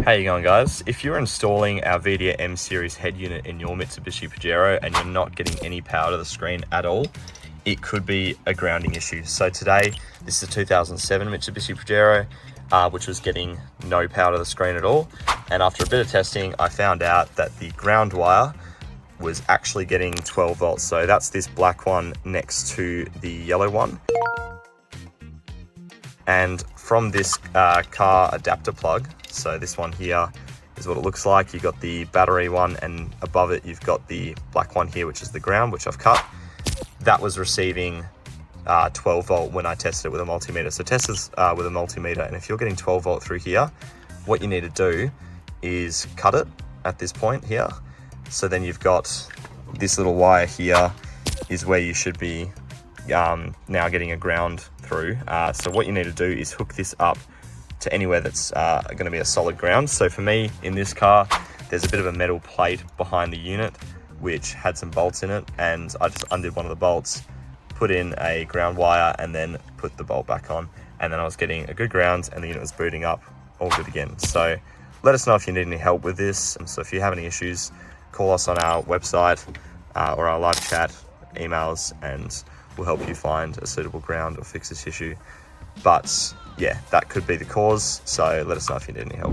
How you going, guys? If you're installing our Vhedia M series head unit in your Mitsubishi Pajero and you're not getting any power to the screen at all, it could be a grounding issue. So today, this is a 2007 Mitsubishi Pajero, which was getting no power to the screen at all. And after a bit of testing, I found out that the ground wire was actually getting 12 volts. So that's this black one next to the yellow one. And from this car adapter plug, so this one here is what it looks like. You've got the battery one, and above it you've got the black one here, which is the ground, which I've cut. That was receiving 12 volt when I tested it with a multimeter. So test this with a multimeter, and if you're getting 12 volt through here, what you need to do is cut it at this point here. So then you've got this little wire here is where you should be now getting a ground through. So what you need to do is hook this up to anywhere that's going to be a solid ground. So for me in this car, there's a bit of a metal plate behind the unit which had some bolts in it, and I just undid one of the bolts, put in a ground wire, and then put the bolt back on, and then I was getting a good ground and the unit was booting up all good again. So let us know if you need any help with this. So if you have any issues, call us on our website or our live chat emails, and we'll help you find a suitable ground or fix this issue. But yeah, that could be the cause, so let us know if you need any help.